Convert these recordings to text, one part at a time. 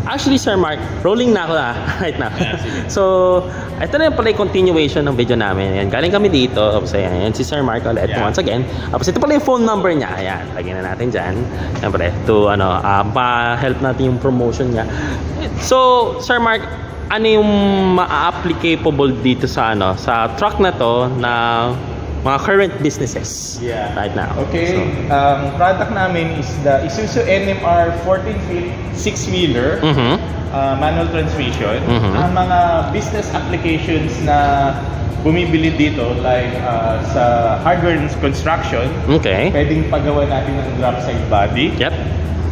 Actually, Sir Mark, rolling na ako right now. So, ito na yung pala yung continuation ng video namin. Ayan, galing kami dito. Tapos ayan, si Sir Mark ulit once again. Tapos ito pala yung phone number niya. Ayan, lagyan na natin dyan. Siyempre, to pa-help natin yung promotion niya. So, Sir Mark, ano yung ma-applicable dito sa sa truck na to na mga current businesses right now? Okay, so, product namin is the Isuzu NMR 14-feet 6-wheeler manual transmission. Ang mga business applications na bumibili dito like sa hardware and construction, pwedeng pagawa natin ng drop side body.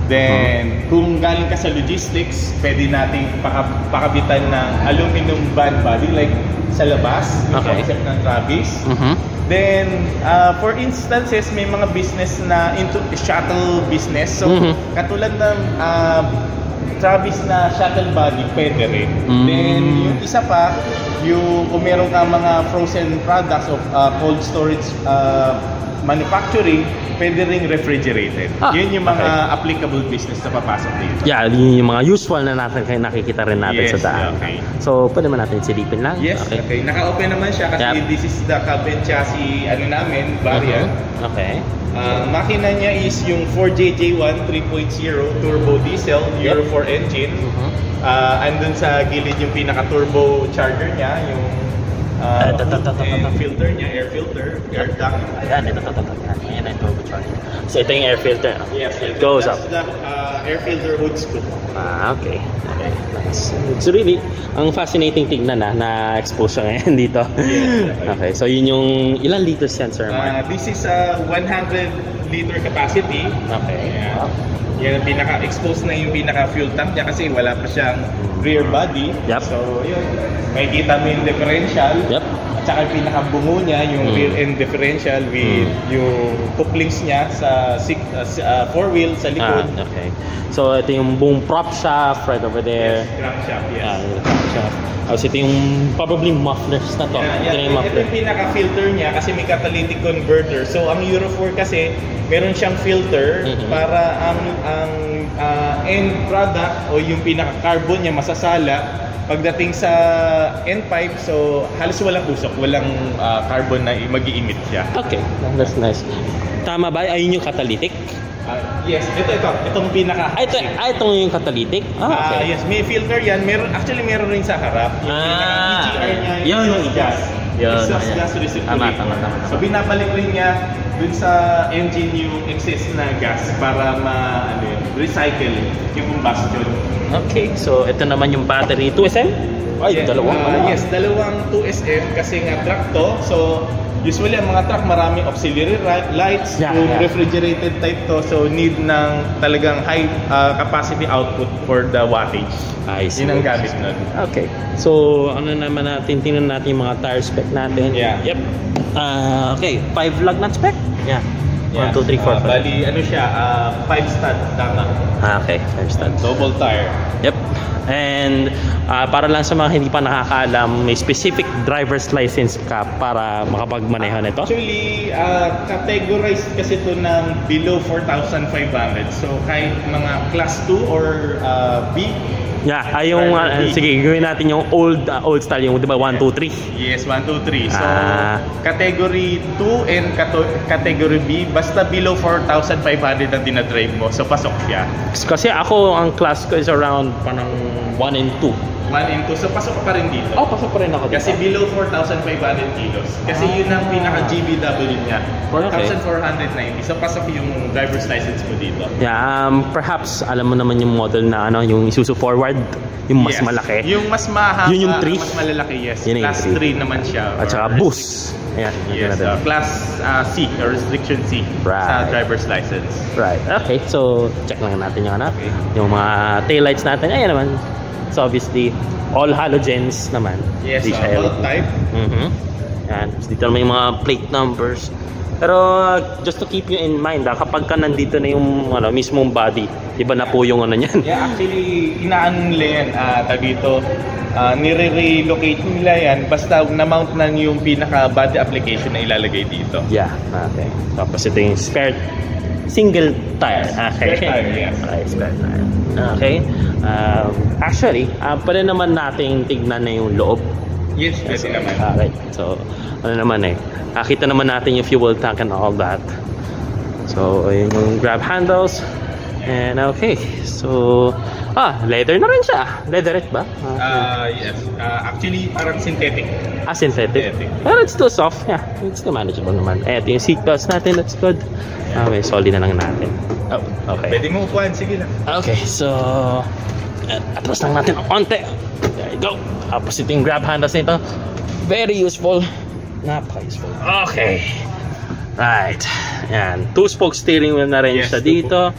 Then, kung galing ka sa logistics, pwede nating pakabitan ng aluminum band body like sa labas, yung concept ng Travis. Then, for instances, may mga business na into shuttle business. So, katulad ng Travis na shuttle body, pwede rin. Then, yung isa pa, yung kung meron ka mga frozen products of cold storage manufacturing, pwede ring refrigerated. Yun yung mga applicable business na papasok dito. Yeah, yun yung mga usual na nakikita rin natin sa daan. So, pwede naman natin silipin lang? Yes, okay. Naka-open naman siya kasi this is the cab and chassis namin, variant. Makina niya is yung 4JJ1 3.0 turbo diesel, Euro 4 engine. Andun sa gilid yung pinaka-turbo charger niya, yung filter niya, air filter, air duct. Ayan, ito. Ayan ang turbo charger. So ito yung air filter. Yes, it goes up. That's the air filter hood scoop. Okay. Nice. It's really, ang fascinating tignan na-expose siya ngayon dito. Okay, so yun yung, ilang liters yan, Sir Mark? This is a 100-liter capacity. Yan, pinaka-expose na yung pinaka-fuel tank niya kasi wala pa siyang rear body. So yun, may kita mo yung differential. At saka yung pinaka-bungo niya, yung rear end differential with yung couplings niya sa 4-wheel sa likod. So ito yung buong prop shaft right over there. Crankshaft, So ito yung probably mufflers na to. Ito yung pinaka-filter niya kasi may catalytic converter. So ang Euro 4 kasi meron siyang filter para ang end product o yung pinaka-carbon niya masasala pagdating sa end pipe. So halos walang usok, walang carbon na mag-i-emit siya. Okay, that's nice. Tama ba? Ayun yung catalytic? Yes, itong pinaka. Itong yung catalytic? Yes, may filter yan. Actually meron rin sa harap. Yung EGR niya, yung gas. Exhaust gas recirculate. So binabalik rin niya dun sa engine yung excess na gas para recycle yung combustion. Okay, so ito naman yung battery 2SM? Dalawang 2SM kasi nga truck to. So usually ang mga truck maraming auxiliary lights, refrigerated type to, so need ng talagang high capacity output for the wattage. Yun ang gamit nun. Okay. So ano naman natin, tingnan natin yung mga tire spec natin. Okay, 5 lug nut spec? 1, 2, 3, 4, 5. Bali, siya, 5 stud tama. Okay, 5 stud. Double tire. And para lang sa mga hindi pa nakakaalam, may specific driver's license ka para makapagmaneho nito? Actually, categorized kasi ito ng below 4,500. So kahit mga class 2 or B. Sige, gawin natin yung old style, yung 1, 2, 3. Yes, 1, 2, 3. So category 2 and category B, basta below 4,500 ang dinadrive mo, so pasok siya. Kasi ako, ang class ko is around parang 1 and 2. 1 and 2, so pasok pa rin dito. Pasok pa rin ako dito. Kasi below 4,500 kilos. Kasi yun ang pinaka-GBW niya, 4,490. So pasok yung driver's license mo dito. Perhaps alam mo naman yung model na yung Isuzu Forward, yung mas malaki. Yung mas mahaba, yun yung 3? Mas malalaki, yes. Class 3 naman siya. At saka boost. Class C, or restriction C sa driver's license. Okay, so check lang natin yung mga taillights natin. Ayan naman. So obviously, all halogens naman. Yes, all type. Yan. Dito naman yung mga plate numbers. Pero just to keep you in mind, kapag ka nandito na yung mismong body, di ba na po yung ano niyan? Yeah, actually, inaan nila yan, dito. Nire-relocate nila yan basta na-mount na yung pinaka-body application na ilalagay dito. Yeah, okay. Tapos ito yung spare single tire. Okay. Spare tire, yes. Okay, spare tire. Okay. Actually, pwede naman nating tignan na yung loob. Yes, pwede naman. Okay. So, ano naman nakita naman natin yung fuel tank and all that. So, yung grab handles. And okay. So, leather na rin siya. Leatherette ba? Yes. Actually, parang synthetic. Synthetic. Pero it's still soft. Yeah, it's still manageable naman. Eto yung seatbelts natin. That's good. Okay, solid na lang natin. Oh, okay. Pwede mo upuan. Sige lang. Okay, so atras lang natin ang konti. There you go. Tapos ito yung grab handles nito. Very useful. Napaka-useful. Okay. Right. Yan. 2-spoke steering wheel na rin siya dito.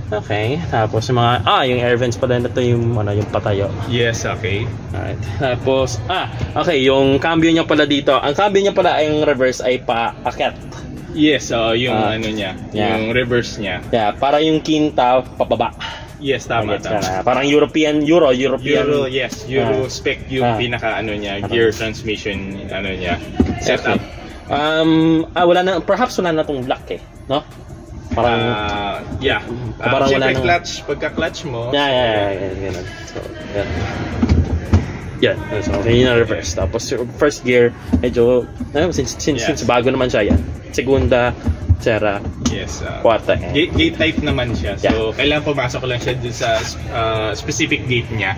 Okay. Tapos yung mga yung air vents pala na to yung yung patayo. Yes, okay. Alright. Tapos okay, yung cambio niya pala dito. Ang cambio niya pala yung reverse ay paakyat. Yes, yung ano niya, yung reverse niya. Yeah, para yung kinta pababa. Yes, tama. Parang Euro, yes, Euro spec yung pinaka niya, gear transmission niya setup. Wala na, perhaps wala na tong black no? Parang parang wala na clutch, pagka-clutch mo. Ganun. So, so okay, yun ang reverse. Tapos first gear, medyo since bago naman siya segunda, tercera, kwarta. Gate type naman siya. So, kailangan pumasok lang siya dun sa specific gate niya.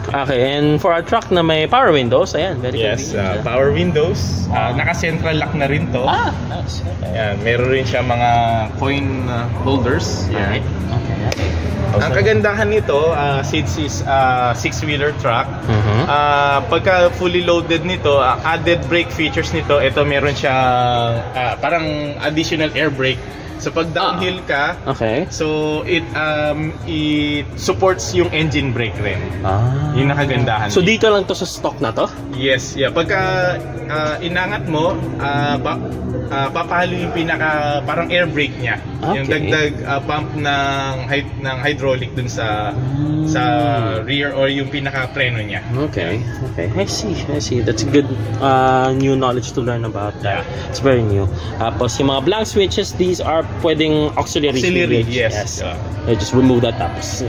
Okay, and for a truck na may power windows, ayan, very convenient. Power windows. Naka-central lock na rin to. Nice. Okay. Ayan, meron rin siya mga coin holders. Alright. Okay. Ang kagandahan nito, since is 6-wheeler truck, pagka fully loaded nito, added brake features nito, ito meron siya parang additional air brake. So pag downhill ka, so it supports yung engine brake rin. Yung nakagandahan. So dito lang to sa stock na to? Yes, pagka inangat mo, papahalo yung pinaka parang air brake niya. Yung dagdag pump ng hydraulic dun sa rear or yung pinaka preno niya. Okay. I see. That's good new knowledge to learn about that. It's very new. Tapos yung mga blank switches, these are pwedeng auxiliary, yes. Just remove that, tapos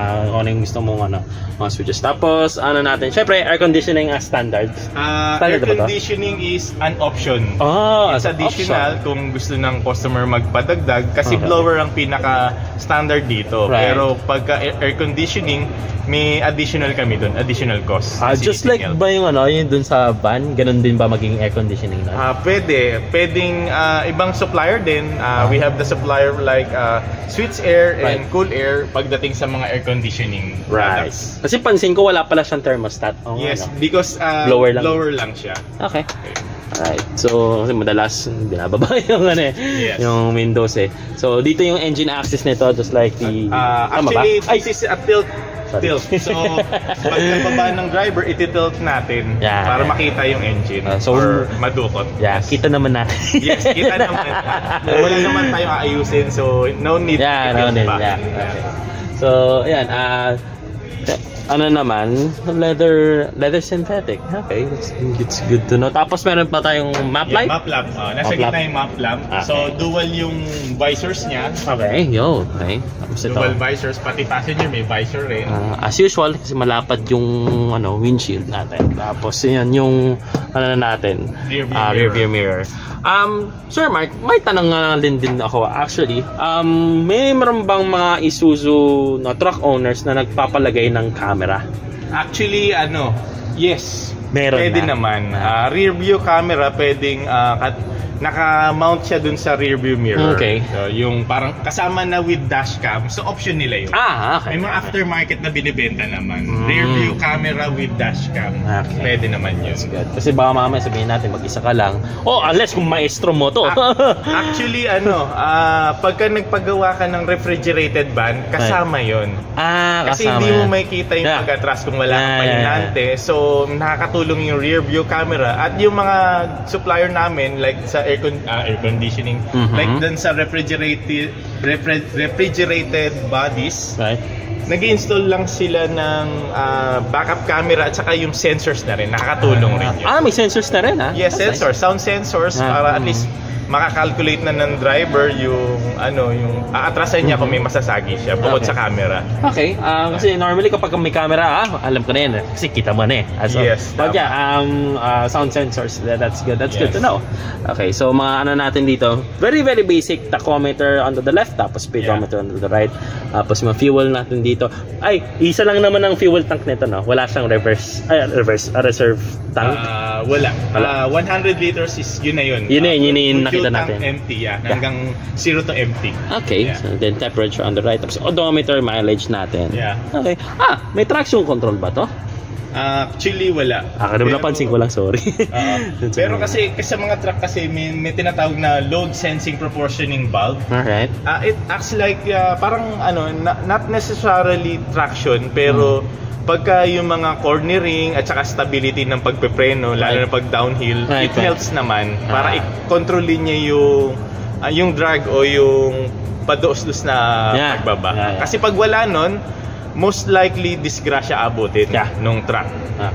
kung ano yung gusto mong mga switches. Tapos natin, syempre air conditioning as standard. Air conditioning is an option. It's additional kung gusto ng customer magpadagdag kasi blower ang pinaka standard dito. Pero pagka air conditioning, may additional kami doon, additional cost. Just like ba yung yung dun sa van, ganun din ba maging air conditioning na? Pwedeng ibang supplier din. We have the supplier like Switch Air and Cool Air pagdating sa mga air conditioning products. Kasi pansin ko wala pala siyang thermostat. Because blower lang siya. Okay. Alright. So, kasi madalas binababa yung yung windows So, dito yung engine axis nito, just like the actually, this is a tilt. So, pag nababa ng driver, iti-tilt natin para makita yung engine or madukot. Kita naman natin. Yes, kita naman. Wala naman tayong aayusin, so no need to tilt back. So, ayan. Naman, leather synthetic. Okay, it's good to know. Tapos meron pa tayong map light. Map lamp. Nasa gitna yung map lamp. So dual yung visors niya. Okay. Tapos dual visors, pati passenger may visor rin. As usual, kasi malapad yung windshield natin. Tapos yan yung natin, rear view mirror. Sir Mark, may tanong nga din ako actually. May meron bang mga Isuzu na truck owners na nagpapalagay ng camera? Actually, yes. Meron pwede naman. Rear view camera, pwedeng naka-mount siya dun sa rear view mirror. Okay. So, yung parang kasama na with dashcam. So, option nila yun. Okay. May mga aftermarket na binibenta naman. Rear view camera with dashcam. Okay. Pwede naman yun. Kasi baka mamaya sabihin natin, mag-isa ka lang. Unless kung maestro mo to. Actually, pagka nagpagawa ka ng refrigerated van, kasama yun. Kasi hindi mo makikita yung pag-atras kung wala kang pahinante. So, nakakatulong yung rear view camera. At yung mga supplier namin, like sa air conditioning, like dun sa refrigerated bodies. Right. Nag-install lang sila ng backup camera at saka yung sensors na rin. Nakakatulong rin yun. May sensors na rin, ha? Yes, sensors. Sound sensors para at least makakalculate na ng driver yung aatrasan niya kung may masasagi siya bukod sa camera. Okay. Kasi normally kapag may camera, alam ko na yan. Kasi kita mo na eh. So, yes. But yeah, sound sensors. That's good. That's good to know. Okay. So mga natin dito. Very, very basic. Tachometer on the left. Tapos speedometer on the right. Tapos mga fuel natin dito. Ay, isa lang naman ang fuel tank nito, no? Wala siyang reserve tank. Wala. 100 liters is yun na yun. Yun yung nakita natin. Empty, hanggang 0 to empty. Okay, so then temperature on the right. Tapos odometer, mileage natin. Yeah. Okay. May traction control ba to? Actually, wala. Napansin ko lang, sorry. Pero kasi sa mga truck kasi may tinatawag na load sensing proportioning valve. Alright. It acts like parang not necessarily traction, pero pagka yung mga cornering at saka stability ng pagpepreno, lalo na pag downhill, it helps naman para i-controlin niya yung drag o yung padoos-dos na pagbaba. Kasi pag wala nun, most likely disgrasya abutin nung truck.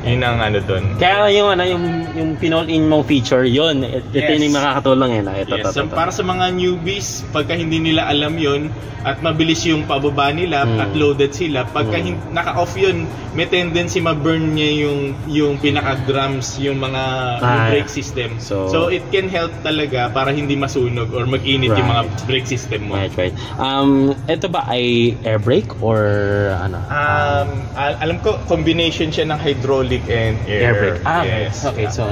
Yun ang doon. Kaya yung pinol-in mong feature, yun. Ito yung makakatulong ito. Para sa mga newbies, pagka hindi nila alam yun at mabilis yung pababa nila at loaded sila, pagka naka-off yun, may tendency ma-burn niya yung pinaka-drums, yung mga brake system. So it can help talaga para hindi masunog or mag-init yung mga brake system mo. Right. Ito ba ay air brake or ano? Alam ko combination siya ng hydraulic and air brake. Yes. Okay, so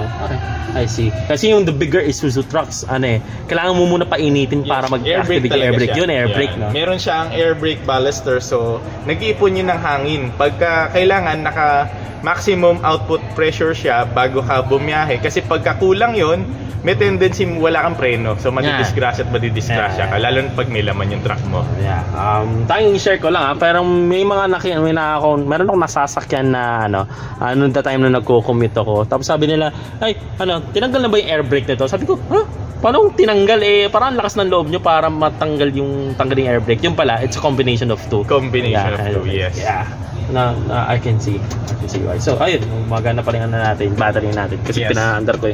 I see. Kasi yung the bigger Isuzu trucks, kailangan mo muna painitin para mag-activate yung air brake. Yun, air brake, no? Meron siyang air brake ballaster, so nag-iipon yun ng hangin. Pagka kailangan maximum output pressure siya bago ka bumiyahe. Kasi pagka kulang yun, may tendency wala kang preno. So madidisgrasya at madidisgrasya ka. Lalo na pag may laman yung truck mo. Yeah. Tayong share ko lang pero may mga meron akong nasasakyan na noong the time na nagko-commute ako. Tapos sabi nila, ay, tinanggal na ba yung air brake nito? Sabi ko, paano tinanggal? Parang lakas ng loob nyo para matanggal yung air brake. Yung pala, it's a combination of two. Yes. Yeah. I can see why. So ayun, maganda pa rin natin battery natin kasi pina-under ko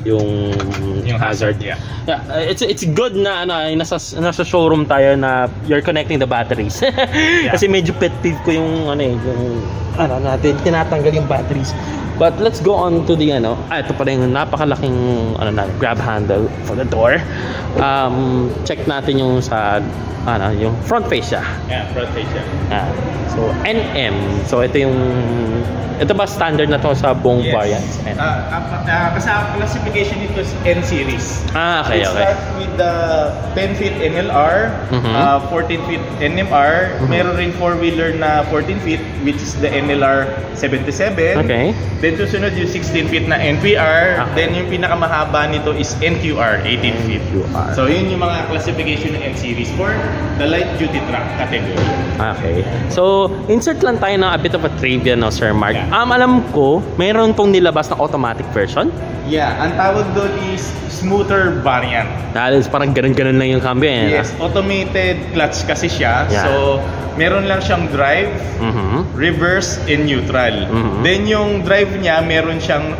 yung hazard. Yeah. It's good na nasa showroom tayo na you're connecting the batteries. Kasi medyo pet peeve ko yung natin tinatanggal yung batteries. But let's go on to the ito pa rin yung napakalaking grab handle for the door. Check natin yung sa yung front face siya. Yeah, front face siya. So NM. So ito ba standard na to sa buong variants? Kasi classification nito is N series. Okay. Start with the 10 feet NLR, 14 feet NMR, meron rin 4-wheeler na 14 feet which is the NLR 77. Okay. Then susunod yung 16 feet na NPR, then yung pinakamahaba nito is NQR, 18 feet. So yun yung mga classification ng N series for the light duty truck category. Okay. So insert lang tayo ng a bit of a trivia Sir Mark. Alam ko, mayroon pong nilabas na automatic version. Yeah, ang tawag doon is smoother variant. Dahil parang ganun-ganun lang yung cambio. Yes, automated clutch kasi siya. Yeah. So, meron lang siyang drive, reverse, and neutral. Then yung drive niya, meron siyang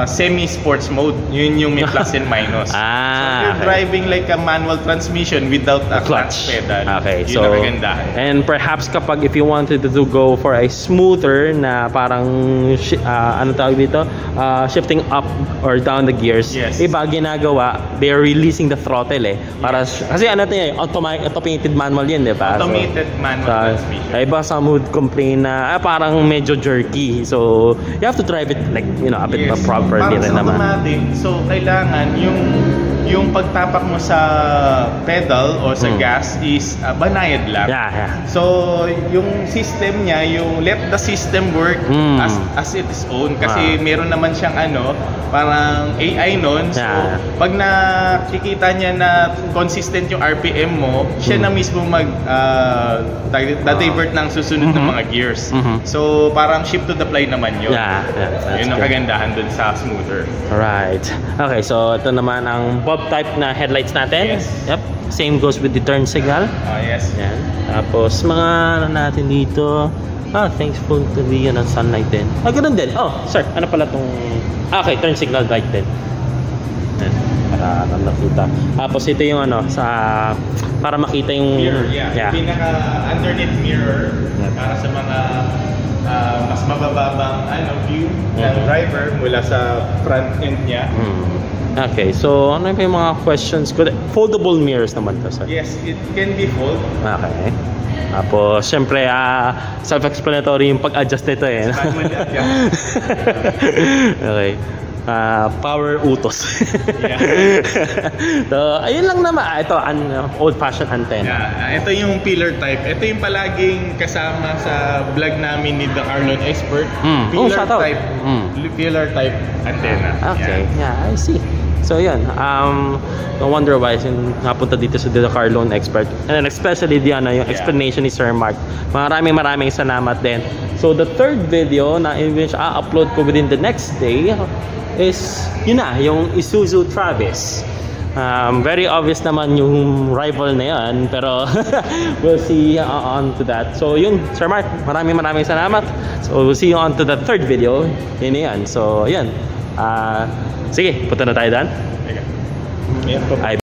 semi-sports mode. Yun yung may plus and minus. So, you're driving like a manual transmission without a clutch pedal. Okay, yun ang kagandahan. And perhaps kapag if you wanted to go for a smoother na parang tawag dito? Shifting up or down the gears. Yes. Iba ginagawa, they're releasing the throttle para kasi automated manual yan, di ba? Automated manual transmission. Iba some would complain na parang medyo jerky. So you have to drive it like a bit properly rin naman. Automatic, so kailangan yung pagtapak mo sa pedal o sa gas is banayad lang. Yeah. So yung system niya, yung let the system work as it is own kasi meron naman siyang parang AI nun. So pag nakikita niya na consistent yung RPM mo, siya na mismo divert ng susunod ng mga gears. So parang shift to the fly naman yun. Yun ang kagandahan dun sa smoother. Right. Okay, so ito naman ang bulb type na headlights natin. Yes. Yep. Same goes with the turn signal. Yes. Yan. Tapos mga ano natin dito. Thankful to be sunlight din. Ganun din. Sir, ano pala tong... okay, turn signal light din. Yan. Para nakita. Tapos ito yung para makita yung... Mirror, yeah. Pinaka underneath mirror para sa mga mas mabababang view ng driver mula sa front end niya. Okay, so ano yung mga questions ko? Foldable mirrors naman to, sir. Yes, it can be fold. Okay. Tapos, syempre, self-explanatory yung pag-adjust nito eh. Okay. Power utos. So, ayun lang naman. Ito, old-fashioned antenna. Ito yung pillar type. Ito yung palaging kasama sa vlog namin ni The Carlon Expert. Pillar type antenna. Okay, I see. So yan, no wonder why napunta dito sa The Carlon Expert. And then especially yung explanation ni Sir Mark. Maraming salamat din. So the third video na which upload ko within the next day is yung Isuzu Travis. Very obvious naman yung rival na yan, pero we'll see on to that. So yun, Sir Mark, maraming salamat. So we'll see you on to the third video. Yan. So yan. Sige, punta na tayo doon.